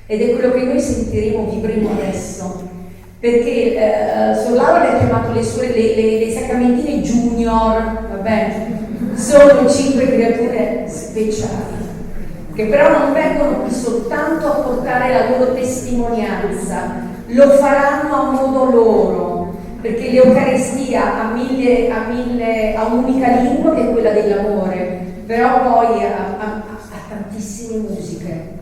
ed è quello che noi sentiremo, vivremo adesso, perché Solaro le ha chiamato le sacramentine junior, va bene? Sono 5 creature speciali, che però non vengono qui soltanto a portare la loro testimonianza, lo faranno a modo loro, perché l'Eucaristia ha un'unica lingua che è quella dell'amore, però poi ha tantissime musiche.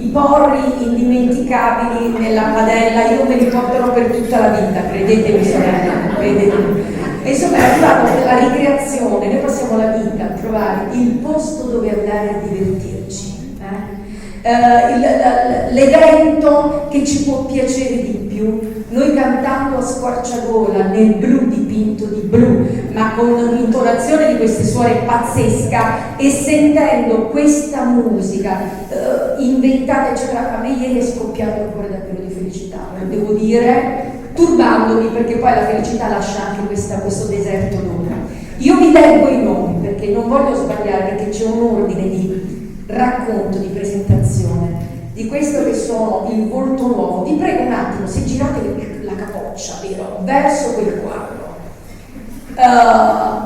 I porri indimenticabili nella padella, io me li porterò per tutta la vita, credetemi sorella, credetemi. E insomma è arrivata la ricreazione, noi passiamo la vita a trovare il posto dove andare a divertirci, l'evento che ci può piacere di più, noi cantando a squarciagola nel blu dipinto di blu, ma con un'intonazione di queste suore pazzesca e sentendo questa musica inventata eccetera. A me ieri è scoppiato ancora davvero di felicità, lo devo dire, turbandomi, perché poi la felicità lascia anche questo deserto d'ombra. Io vi leggo i nomi perché perché non voglio sbagliare, perché c'è un ordine di racconto, di presentazione di questo che sono il volto nuovo. Vi prego un attimo, se girate la capoccia, vero, verso quel quadro,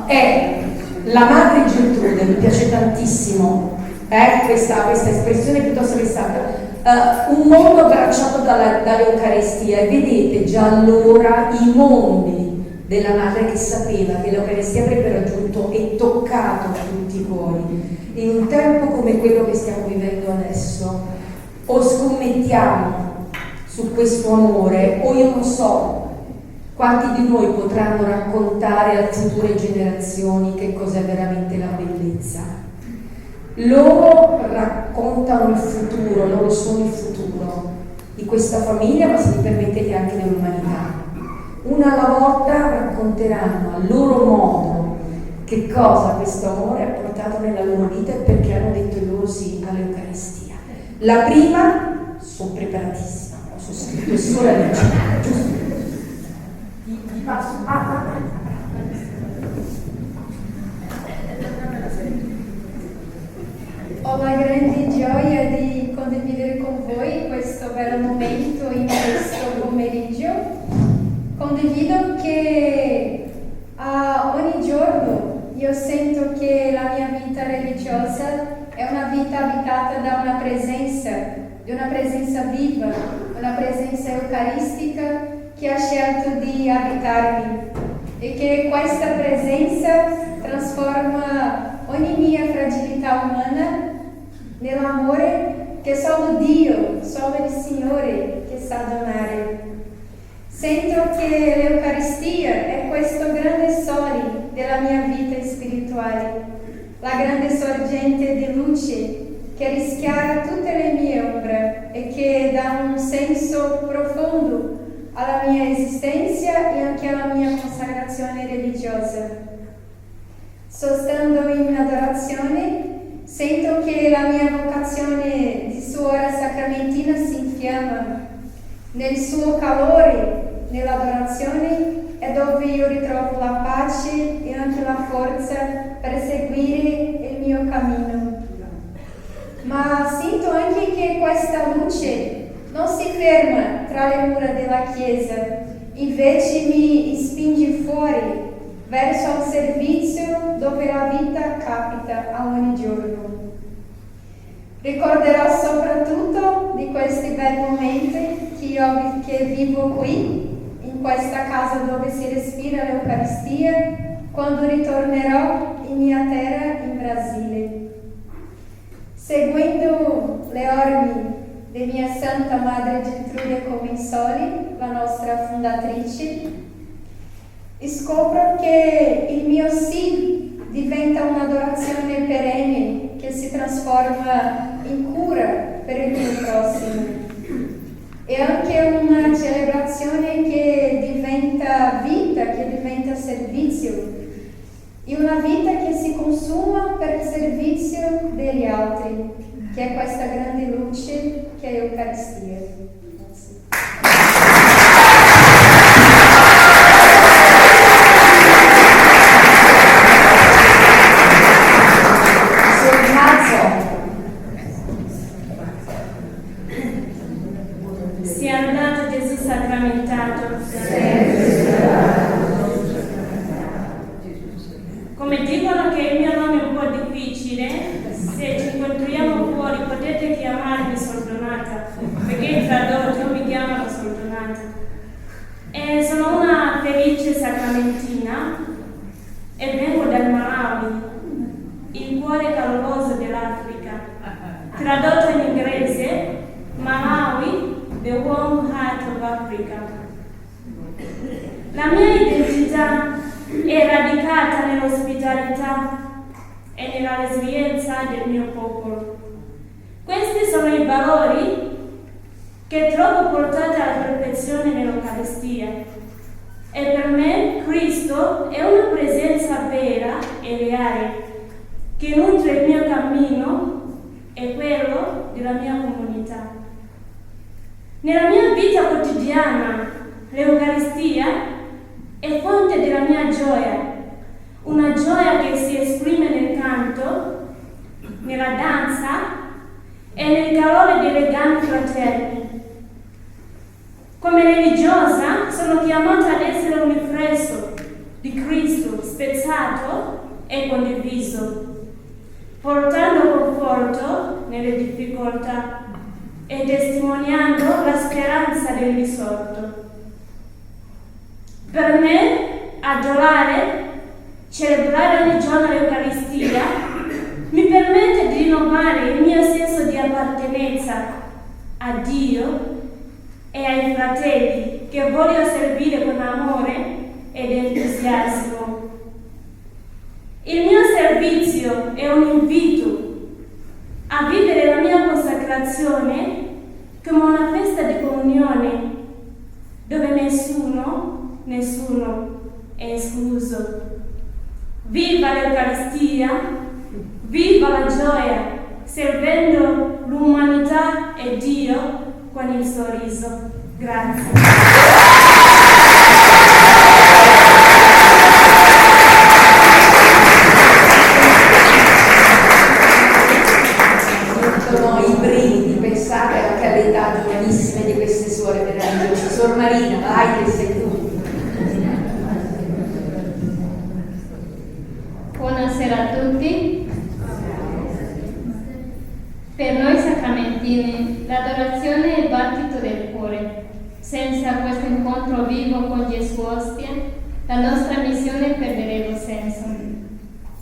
è la madre Geltrude, mi piace tantissimo questa espressione piuttosto che stata, un mondo abbracciato dall'Eucaristia, e vedete già allora i mondi della madre che sapeva che l'Eucaristia avrebbe raggiunto e toccato tutti i cuori. In un tempo come quello che stiamo vivendo adesso, o scommettiamo su questo amore, o io non so quanti di noi potranno raccontare a future generazioni che cos'è veramente la bellezza. Loro raccontano il futuro, loro sono il futuro di questa famiglia, ma se mi permettete anche dell'umanità. Una alla volta racconteranno a loro modo che cosa questo amore ha portato nella loro vita e perché hanno detto il loro sì all'Eucaristia. La prima, sono preparatissima, sono scritto solo alle giusto? Ho la grande gioia di condividere con voi questo bello momento in questo pomeriggio. Condivido che ogni giorno io sento che la mia vita religiosa è una vita abitata da una presenza, di una presenza viva, una presenza eucaristica che ha scelto di abitarmi, e che questa presenza trasforma ogni mia fragilità umana nell'amore che solo Dio, solo il Signore che sa donare. Sento che l'Eucaristia è questo grande sole della mia vita spirituale, la grande sorgente di luce che rischiara tutte le mie ombre e che dà un senso profondo alla mia esistenza e anche alla mia consacrazione religiosa. Stando in adorazione, sento che la mia vocazione di suora sacramentina si infiamma. Nel suo calore, nell'adorazione, è dove io ritrovo la pace e anche la forza per seguire il mio cammino. Ma sento anche che questa luce non si ferma tra le mura della Chiesa, invece mi spinge fuori, verso il servizio dove la vita capita a ogni giorno. Ricorderò soprattutto di questi bei momenti che vivo qui, in questa casa dove si respira l'Eucaristia, quando ritornerò in mia terra in Brasile. Seguendo le orme di mia Santa Madre Geltrude Comensoli, la nostra fondatrice, scopro che il mio sì diventa un'adorazione perenne che si trasforma in cura per il mio prossimo. E anche una celebrazione che diventa vita, che diventa servizio, e una vita che si consuma per il servizio degli altri, che è questa grande luce che è l'Eucaristia. Grazie. Sia lodato Gesù sacramentato. Come dicono che il mio nome è un po' difficile, se ci incontriamo fuori potete chiamarmi Soldonata, perché tradotto io mi chiamano Soldonata. E sono una felice sacramentina e vengo dal Malawi, il cuore caloroso dell'Africa. Tradotto in inglese, Malawi, the warm heart of Africa. La mia identità è radicata nell'ospitalità e nella resilienza del mio popolo. Questi sono i valori che trovo portati alla perfezione nell'Eucaristia. E per me Cristo è una presenza vera e reale che nutre il mio cammino e quello della mia comunità. Nella mia vita quotidiana l'Eucaristia è fonte della mia gioia, una gioia che si esprime nel nella danza e nel calore dei legami fraterni. Come religiosa sono chiamata ad essere un riflesso di Cristo spezzato e condiviso, portando conforto nelle difficoltà e testimoniando la speranza del risorto. Per me, adorare, celebrare ogni giorno l'Eucaristia mi permette di rinnovare il mio senso di appartenenza a Dio e ai fratelli che voglio servire con amore ed entusiasmo. Il mio servizio è un invito a vivere la mia consacrazione come una festa di comunione dove nessuno è escluso. Viva l'Eucaristia, viva la gioia, servendo l'umanità e Dio con il sorriso. Grazie. I brividi, pensate anche all'età giovanissime di queste suore meravigliose. Sor Marina, vai che sei tu. Buonasera a tutti. Per noi sacramentini l'adorazione è il battito del cuore. Senza questo incontro vivo con Gesù Ostia, la nostra missione perderebbe senso.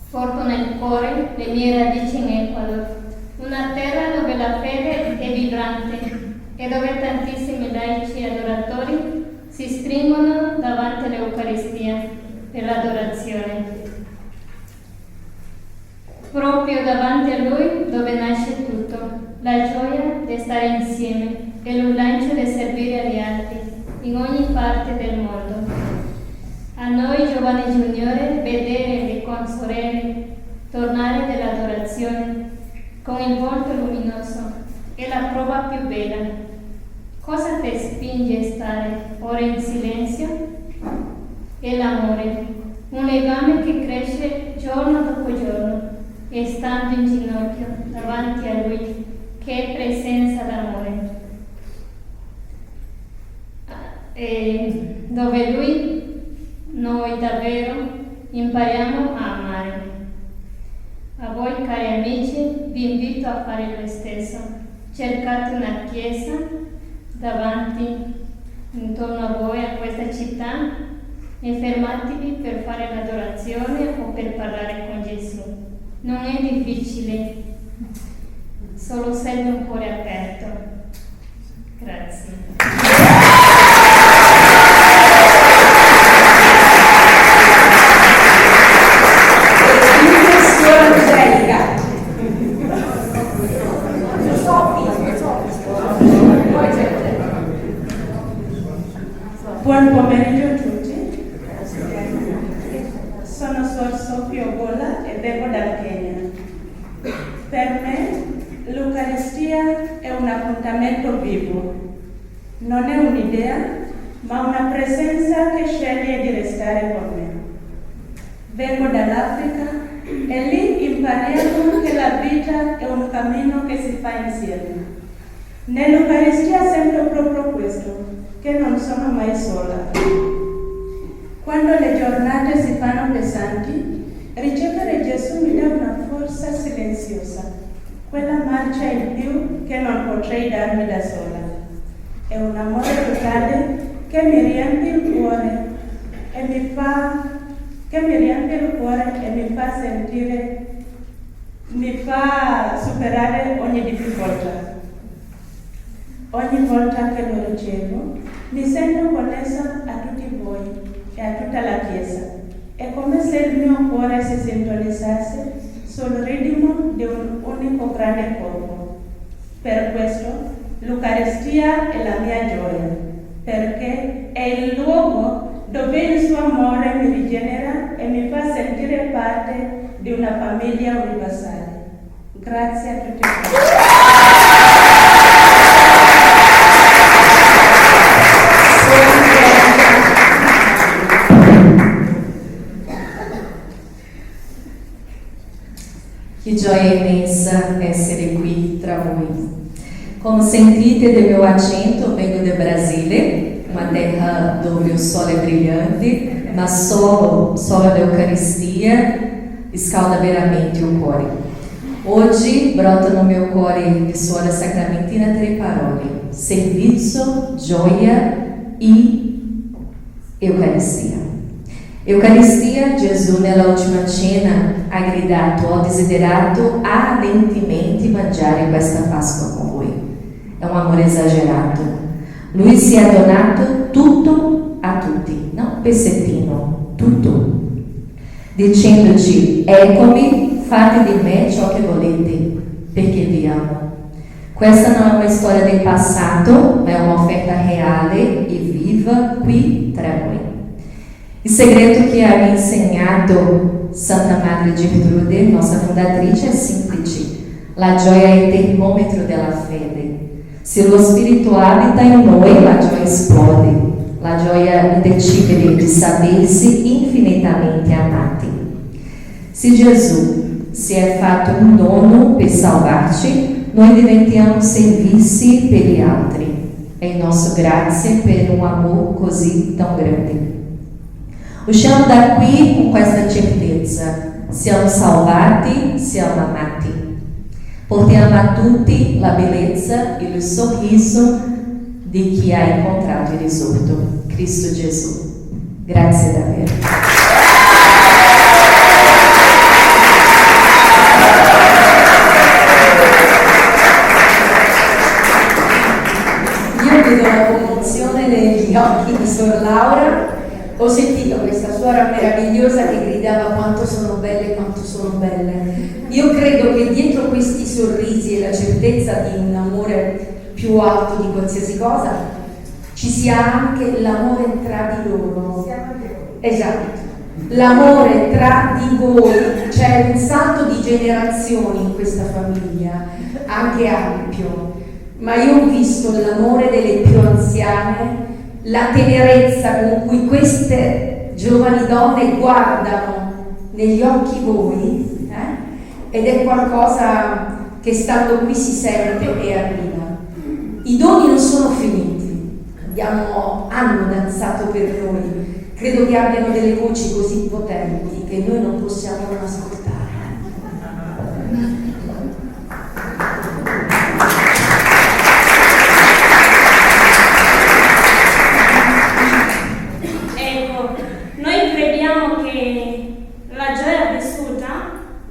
Porto nel cuore le mie radici in Ecuador, una terra dove la fede è vibrante e dove tantissimi laici e adoratori si stringono davanti all'Eucaristia per l'adorazione. Proprio davanti a Lui dove nasce tutto, la gioia di stare insieme e il lancio di servire agli altri in ogni parte del mondo. A noi giovani juniore vedere le consorelle tornare dell'adorazione con il volto luminoso è la prova più bella. Cosa ti spinge a stare ora in silenzio? È l'amore, un legame che cresce giorno dopo giorno e stando in ginocchio davanti a Lui, che è presenza d'amore. E dove Lui, noi davvero impariamo a amare. A voi cari amici vi invito a fare lo stesso. Cercate una chiesa davanti, intorno a voi, a questa città, e fermatevi per fare l'adorazione o per parlare con Gesù. Non è difficile, solo serve un cuore aperto. Grazie. Buon pomeriggio a tutti. Sono Sor Sofia Ogola e vengo dal Kenya. Per me l'Eucaristia è un appuntamento vivo. Non è un'idea, ma una presenza che sceglie di restare con me. Vengo dall'Africa e lì impariamo che la vita è un cammino che si fa insieme. Nell'Eucaristia sento proprio questo, che non sono mai sola. Quando le giornate si fanno pesanti, ricevere Gesù mi dà una forza silenziosa, quella marcia in più che non potrei darmi da sola. È un amore totale che mi riempie il cuore e mi fa sentire, mi fa superare ogni difficoltà. Ogni volta che lo ricevo, mi sento connessa a tutti voi e a tutta la Chiesa. È come se il mio cuore si sintonizzasse sul ritmo di un unico grande corpo. Per questo l'Eucaristia è la mia gioia, perché è il luogo dove il suo amore mi rigenera e mi fa sentire parte di una famiglia universale. Grazie a tutti voi. Che gioia immensa essere qui tra voi. Come sentite del mio accento, vengo del Brasile, una terra dove il sole è brillante, ma solo l'Eucaristia scalda veramente il cuore. Oggi brota no meu cuore di suora sacramentina tre parole: servizio, gioia e Eucaristia. Eucaristia, Gesù nella ultima cena ha gridato: ho desiderato ardentemente mangiare questa Pasqua con voi. È un amore esagerato. Lui si è donato tutto a tutti, non pezzettino, tutto, dicendoci: eccomi, fate di me ciò che volete, perché vi amo. Questa non è una storia del passato, ma è un'offerta reale e viva qui tra noi. Il segreto che ha insegnato Santa Madre Gertrude, nostra fondatrice, è semplice. La gioia è il termometro della fede. Se lo Spirito abita in noi, la gioia esplode. La gioia indecibile di sapersi infinitamente amati. Se Gesù si è fatto un dono per salvarci, noi diventiamo servizi per gli altri. È nostra grazia per un amor così tão grande. Usciamo da qui con questa certezza: siamo salvati, siamo amati. Portiamo a tutti la bellezza e il sorriso di chi ha incontrato il risorto, Cristo Gesù. Grazie davvero. Io vedo la commozione negli occhi di Sor Laura. Ho sentito questa suora meravigliosa che gridava: quanto sono belle, quanto sono belle. Io credo che dietro questi sorrisi e la certezza di un amore più alto di qualsiasi cosa ci sia anche l'amore tra di loro. Esatto, l'amore tra di voi. C'è un salto di generazioni in questa famiglia, anche ampio, ma io ho visto l'amore delle più anziane, la tenerezza con cui queste giovani donne guardano negli occhi voi, ed è qualcosa che stando qui si sente e arriva. I doni non sono finiti, hanno danzato per noi, credo che abbiano delle voci così potenti che noi non possiamo non ascoltare.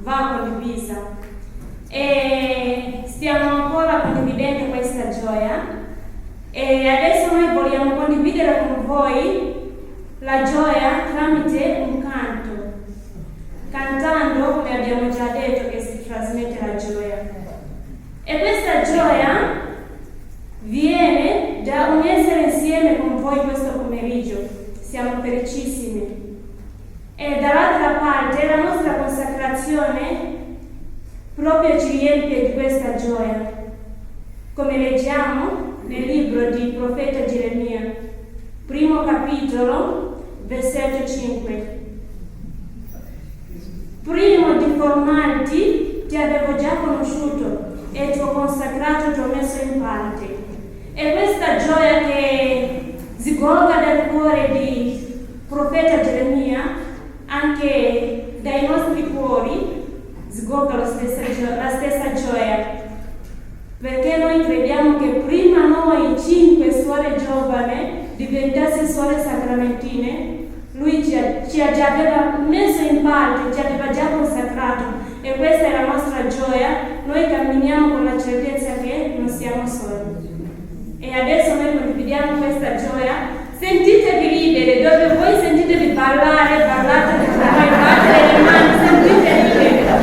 Va condivisa e stiamo ancora condividendo questa gioia e adesso noi vogliamo condividere con voi la gioia tramite un canto. Cantando, come abbiamo già detto, che si trasmette la gioia, e questa gioia viene da un essere insieme con voi questo pomeriggio. Siamo felicissimi. E dall'altra parte la nostra consacrazione proprio ci riempie di questa gioia, come leggiamo nel libro di profeta Geremia, primo capitolo, versetto 5. Prima di formarti ti avevo già conosciuto e ti ho consacrato, ti ho messo in parte. E questa gioia che sgorga dal cuore di profeta Geremia, anche dai nostri cuori sgorga la stessa gioia, perché noi crediamo che prima noi 5 suore giovani diventasse suore sacramentine, lui ci aveva messo in parte, ci aveva già consacrato, e questa è la nostra gioia. Noi camminiamo con la certezza che non siamo soli, e adesso noi condividiamo questa gioia. Sentitevi ridere, dove voi sentitevi parlare, parlate tra voi, battere le mani, sentite ridere.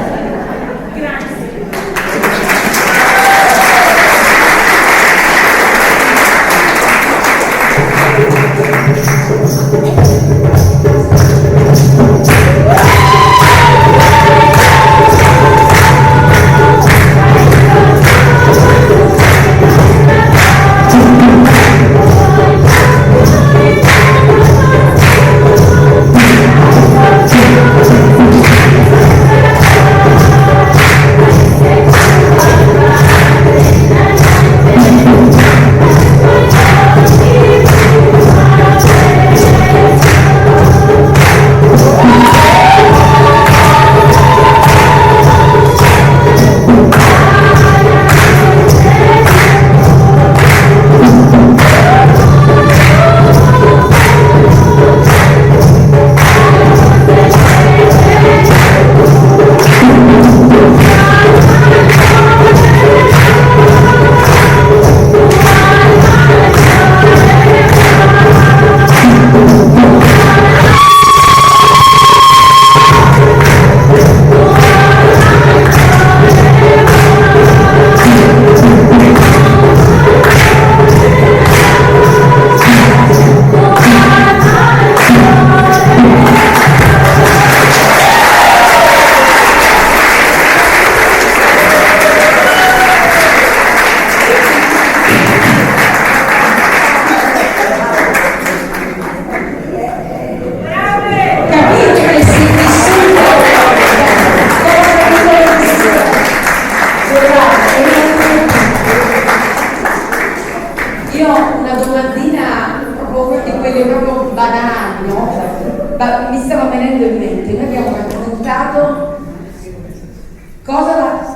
Grazie. Thank you.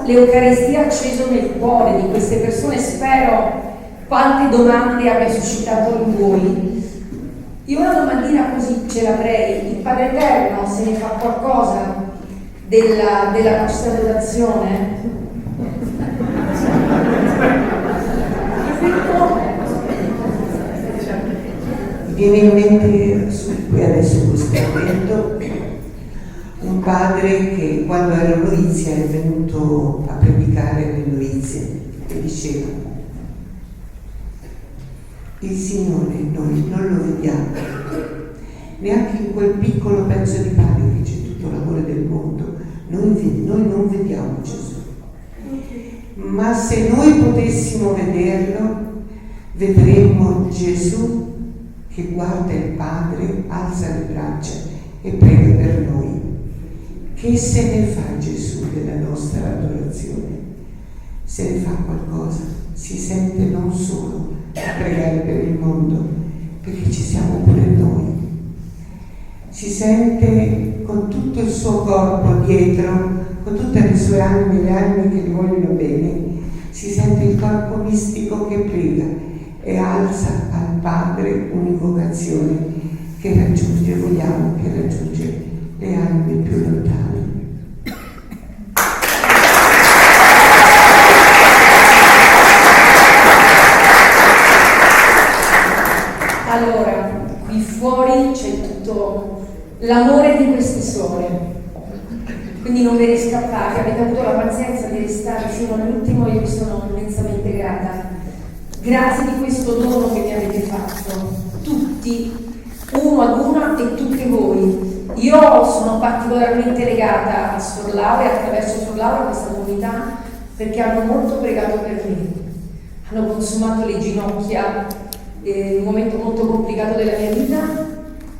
l'Eucaristia acceso nel cuore di queste persone. Spero quante domande abbia suscitato in voi. Io una domandina così ce l'avrei: il Padre Eterno se ne fa qualcosa della nostra donazione? Viene in mente qui adesso questo momento un padre che quando era novizia è venuto a predicare le novizie e diceva: il Signore noi non lo vediamo, neanche in quel piccolo pezzo di pane che c'è tutto l'amore del mondo, noi non vediamo Gesù, ma se noi potessimo vederlo, vedremmo Gesù che guarda il Padre, alza le braccia e prega per noi. Che se ne fa Gesù della nostra adorazione? Se ne fa qualcosa, si sente non solo a pregare per il mondo, perché ci siamo pure noi. Si sente con tutto il suo corpo dietro, con tutte le sue anime, le anime che gli vogliono bene, si sente il corpo mistico che prega e alza al Padre un'invocazione che raggiunge, vogliamo che raggiunge le anime più lontane. Allora, qui fuori c'è tutto l'amore di queste suore, quindi non ve ne scappate, avete avuto la pazienza di restare fino all'ultimo, io vi sono immensamente grata. Grazie di questo dono che mi avete fatto, tutti, uno ad una e tutte voi. Io sono particolarmente legata a Suor Laura e attraverso Suor Laura a questa comunità perché hanno molto pregato per me, hanno consumato le ginocchia in un momento molto complicato della mia vita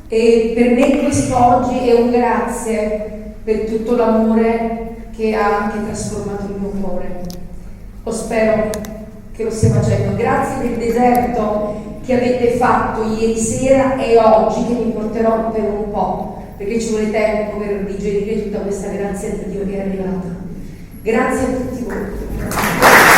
e per me questo oggi è un grazie per tutto l'amore che ha anche trasformato il mio cuore. Lo spero che lo stia facendo. Grazie per il deserto che avete fatto ieri sera e oggi, che mi porterò per un po', perché ci vuole tempo per digerire tutta questa grazia di Dio che è arrivata. Grazie a tutti voi.